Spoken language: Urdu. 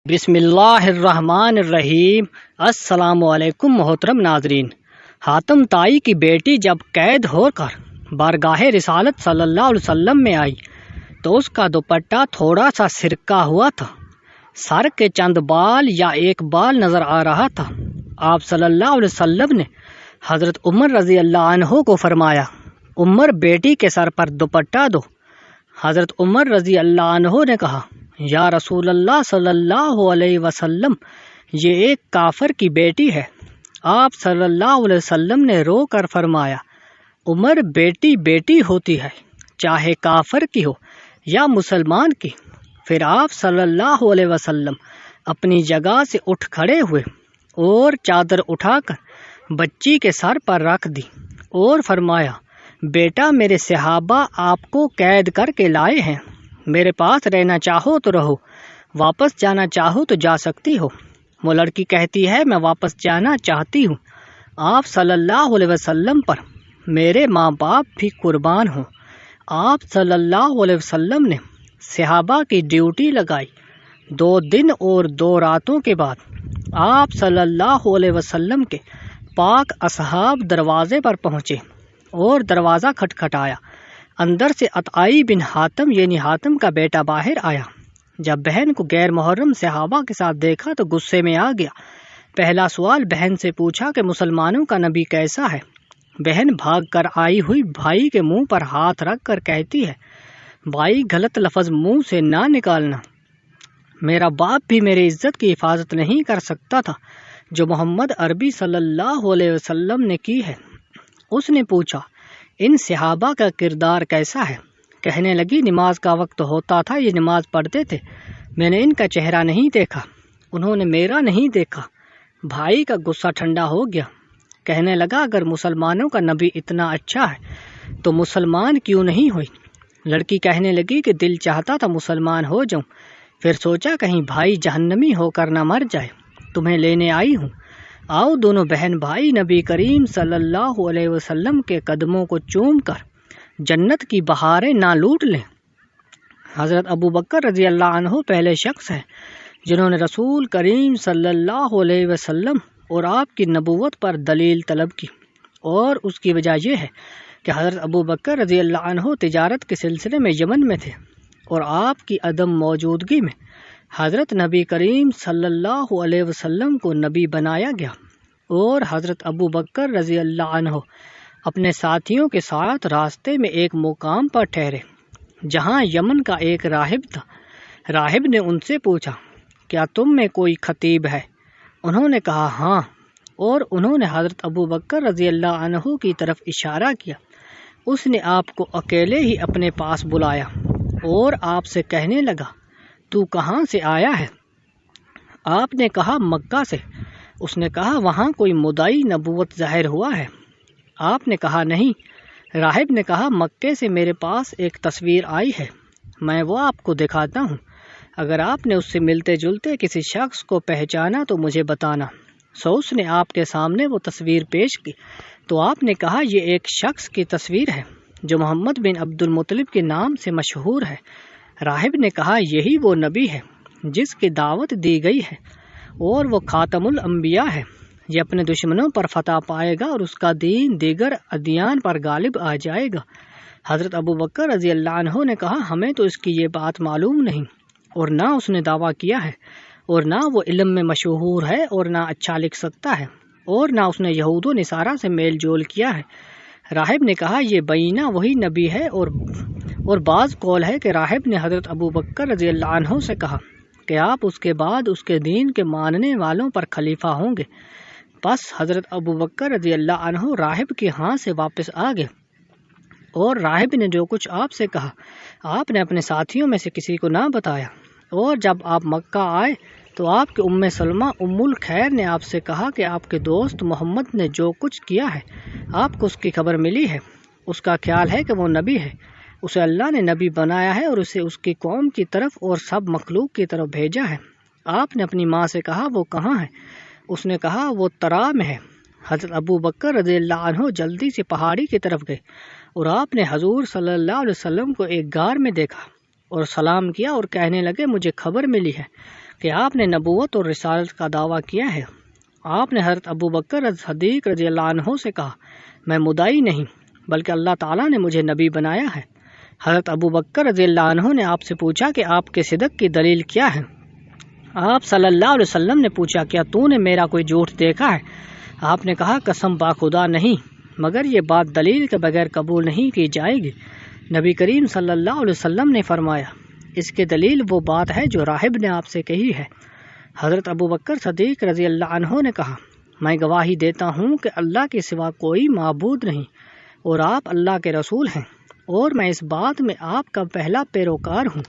بسم اللہ الرحمن الرحیم۔ السلام علیکم محترم ناظرین۔ حاتم طائی کی بیٹی جب قید ہو کر بارگاہ رسالت صلی اللہ علیہ وسلم میں آئی تو اس کا دوپٹہ تھوڑا سا سرکا ہوا تھا، سر کے چند بال یا ایک بال نظر آ رہا تھا۔ آپ صلی اللہ علیہ وسلم نے حضرت عمر رضی اللہ عنہ کو فرمایا، عمر بیٹی کے سر پر دوپٹہ دو۔ حضرت عمر رضی اللہ عنہ نے کہا، یا رسول اللہ صلی اللہ علیہ وسلم، یہ ایک کافر کی بیٹی ہے۔ آپ صلی اللہ علیہ وسلم نے رو کر فرمایا، عمر بیٹی بیٹی ہوتی ہے، چاہے کافر کی ہو یا مسلمان کی۔ پھر آپ صلی اللہ علیہ وسلم اپنی جگہ سے اٹھ کھڑے ہوئے اور چادر اٹھا کر بچی کے سر پر رکھ دی اور فرمایا، بیٹا میرے صحابہ آپ کو قید کر کے لائے ہیں، میرے پاس رہنا چاہو تو رہو، واپس جانا چاہو تو جا سکتی ہو۔ وہ لڑکی کہتی ہے، میں واپس جانا چاہتی ہوں، آپ صلی اللہ علیہ وسلم پر میرے ماں باپ بھی قربان ہوں۔ آپ صلی اللہ علیہ وسلم نے صحابہ کی ڈیوٹی لگائی۔ 2 دن اور 2 راتوں کے بعد آپ صلی اللہ علیہ وسلم کے پاک اصحاب دروازے پر پہنچے اور دروازہ کھٹکھٹایا۔ اندر سے عطائی بن حاتم یعنی حاتم کا بیٹا باہر آیا۔ جب بہن کو غیر محرم صحابہ کے ساتھ دیکھا تو غصے میں آ گیا۔ پہلا سوال بہن سے پوچھا کہ مسلمانوں کا نبی کیسا ہے؟ بہن بھاگ کر آئی ہوئی بھائی کے منہ پر ہاتھ رکھ کر کہتی ہے، بھائی غلط لفظ منہ سے نہ نکالنا، میرا باپ بھی میری عزت کی حفاظت نہیں کر سکتا تھا جو محمد عربی صلی اللہ علیہ وسلم نے کی ہے۔ اس نے پوچھا، ان صحابہ کا کردار کیسا ہے؟ کہنے لگی، نماز کا وقت ہوتا تھا یہ نماز پڑھتے تھے، میں نے ان کا چہرہ نہیں دیکھا، انہوں نے میرا نہیں دیکھا۔ بھائی کا غصہ ٹھنڈا ہو گیا، کہنے لگا، اگر مسلمانوں کا نبی اتنا اچھا ہے تو مسلمان کیوں نہیں ہوئی؟ لڑکی کہنے لگی کہ دل چاہتا تھا مسلمان ہو جاؤں، پھر سوچا کہیں بھائی جہنمی ہو کر نہ مر جائے، تمہیں لینے آئی ہوں، آؤ دونوں بہن بھائی نبی کریم صلی اللہ علیہ وسلم کے قدموں کو چوم کر جنت کی بہاریں نہ لوٹ لیں۔ حضرت ابو بکر رضی اللہ عنہ پہلے شخص ہیں جنہوں نے رسول کریم صلی اللہ علیہ وسلم اور آپ کی نبوت پر دلیل طلب کی، اور اس کی وجہ یہ ہے کہ حضرت ابو بکر رضی اللہ عنہ تجارت کے سلسلے میں یمن میں تھے اور آپ کی عدم موجودگی میں حضرت نبی کریم صلی اللہ علیہ وسلم کو نبی بنایا گیا، اور حضرت ابو بکر رضی اللہ عنہ اپنے ساتھیوں کے ساتھ راستے میں ایک مقام پر ٹھہرے جہاں یمن کا ایک راہب تھا۔ راہب نے ان سے پوچھا، کیا تم میں کوئی خطیب ہے؟ انہوں نے کہا، ہاں، اور انہوں نے حضرت ابو بکر رضی اللہ عنہ کی طرف اشارہ کیا۔ اس نے آپ کو اکیلے ہی اپنے پاس بلایا اور آپ سے کہنے لگا، تو کہاں سے آیا ہے؟ آپ نے کہا، مکہ سے۔ اس نے کہا، وہاں کوئی مدعی نبوت ظاہر ہوا ہے؟ آپ نے کہا، نہیں۔ راہب نے کہا، مکے سے میرے پاس ایک تصویر آئی ہے، میں وہ آپ کو دکھاتا ہوں، اگر آپ نے اس سے ملتے جلتے کسی شخص کو پہچانا تو مجھے بتانا۔ سو اس نے آپ کے سامنے وہ تصویر پیش کی تو آپ نے کہا، یہ ایک شخص کی تصویر ہے جو محمد بن عبد المطلب کے نام سے مشہور ہے۔ راہب نے کہا، یہی وہ نبی ہے جس کی دعوت دی گئی ہے، اور وہ خاتم الانبیاء ہے، یہ اپنے دشمنوں پر فتح پائے گا اور اس کا دین دیگر ادیان پر غالب آ جائے گا۔ حضرت ابو بکر رضی اللہ عنہ نے کہا، ہمیں تو اس کی یہ بات معلوم نہیں، اور نہ اس نے دعویٰ کیا ہے، اور نہ وہ علم میں مشہور ہے، اور نہ اچھا لکھ سکتا ہے، اور نہ اس نے یہود و نصارہ سے میل جول کیا ہے۔ راہب نے کہا، یہ بینہ وہی نبی ہے، اور بعض قول ہے کہ راہب نے حضرت ابو بکر رضی اللہ عنہ سے کہا کہ آپ اس کے بعد اس کے دین کے ماننے والوں پر خلیفہ ہوں گے۔ پس حضرت ابو بکر رضی اللہ عنہ راہب کے ہاں سے واپس آ گئے، اور راہب نے جو کچھ آپ سے کہا آپ نے اپنے ساتھیوں میں سے کسی کو نہ بتایا، اور جب آپ مکہ آئے تو آپ کے ام سلمہ ام الخیر نے آپ سے کہا کہ آپ کے دوست محمد نے جو کچھ کیا ہے آپ کو اس کی خبر ملی ہے، اس کا خیال ہے کہ وہ نبی ہے، اسے اللہ نے نبی بنایا ہے اور اسے اس کی قوم کی طرف اور سب مخلوق کی طرف بھیجا ہے۔ آپ نے اپنی ماں سے کہا، وہ کہاں ہے؟ اس نے کہا، وہ طرا میں ہے۔ حضرت ابو بکر رضی اللہ عنہ جلدی سے پہاڑی کی طرف گئے، اور آپ نے حضور صلی اللہ علیہ وسلم کو ایک غار میں دیکھا اور سلام کیا اور کہنے لگے، مجھے خبر ملی ہے کہ آپ نے نبوت اور رسالت کا دعویٰ کیا ہے۔ آپ نے حضرت ابو بکر صدیق رضی اللہ عنہ سے کہا، میں مدعی نہیں بلکہ اللہ تعالیٰ نے مجھے نبی بنایا ہے۔ حضرت ابو بکر رضی اللہ عنہ نے آپ سے پوچھا کہ آپ کے صدق کی دلیل کیا ہے؟ آپ صلی اللہ علیہ وسلم نے پوچھا، کیا تو نے میرا کوئی جھوٹ دیکھا ہے؟ آپ نے کہا، قسم با خدا نہیں، مگر یہ بات دلیل کے بغیر قبول نہیں کی جائے گی۔ نبی کریم صلی اللہ علیہ وسلم نے فرمایا، اس کی دلیل وہ بات ہے جو راہب نے آپ سے کہی ہے۔ حضرت ابو بکر صدیق رضی اللہ عنہ نے کہا، میں گواہی دیتا ہوں کہ اللہ کے سوا کوئی معبود نہیں اور آپ اللہ کے رسول ہیں، اور میں اس بات میں آپ کا پہلا پیروکار ہوں۔